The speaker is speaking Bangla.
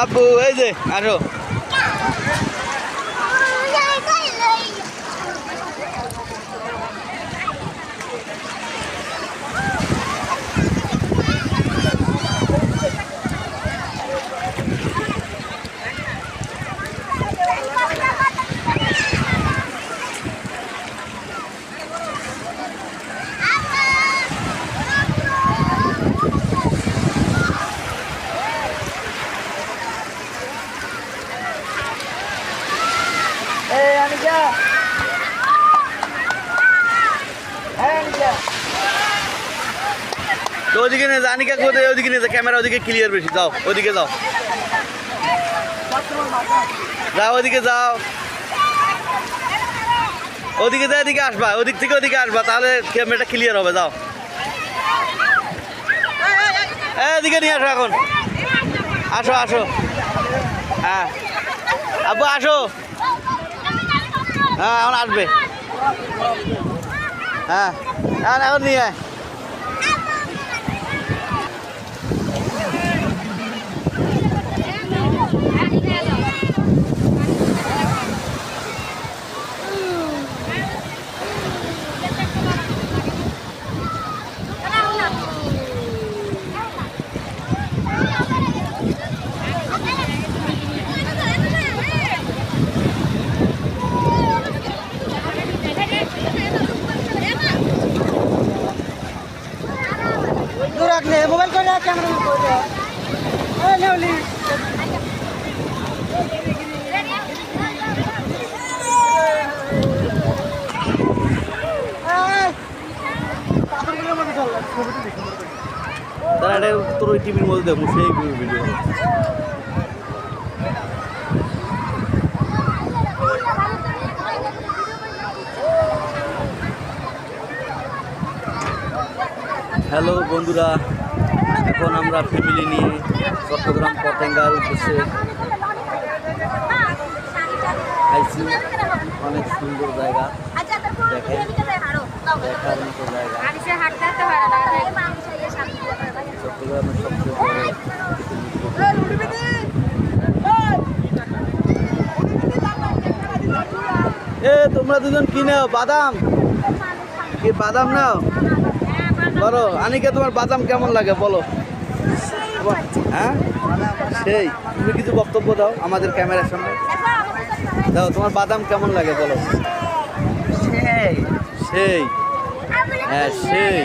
আব্বু এই যে আসো। তো ওদিকে নিয়ে আনিকা কোথায়? ওদিকে নিয়ে ক্যামেরা ওদিকে ক্লিয়ার বেশি, যাও ওদিকে যাও, যাও ওদিকে যাও, ওদিকে যাও, এদিকে আসবা, ওদিক থেকে ওদিকে আসবা, তাহলে ক্যামেরাটা ক্লিয়ার হবে। যাও এদিকে নিয়ে আসো, এখন আসো আসো। হ্যাঁ আব্বু আসো। হ্যাঁ এখন আসবে। হ্যাঁ এখন নিয়ে আয়। মোবাইল করে ক্যামেরা করে তারা এটা তোর ওই টিভির মধ্যে দেখো, সেই ভিডিও। হ্যালো বন্ধুরা, এখন আমরা ফ্যামিলি নিয়ে চট্টগ্রাম পতেঙ্গার উদ্দেশ্যে আইসি। অনেক সুন্দর জায়গা, দেখেন দেখার মতো জায়গা। চট্টগ্রামের সবচেয়ে বড় তোমরা দুজন কি নাও? বাদাম কি? বাদাম নাও বলো। আনিকা তোমার বাদাম কেমন লাগে বলো? হ্যাঁ সেই, তুমি কিছু বক্তব্য দাও আমাদের ক্যামেরার সামনে দাও। তোমার বাদাম কেমন লাগে বলো? সেই সেই, হ্যাঁ সেই।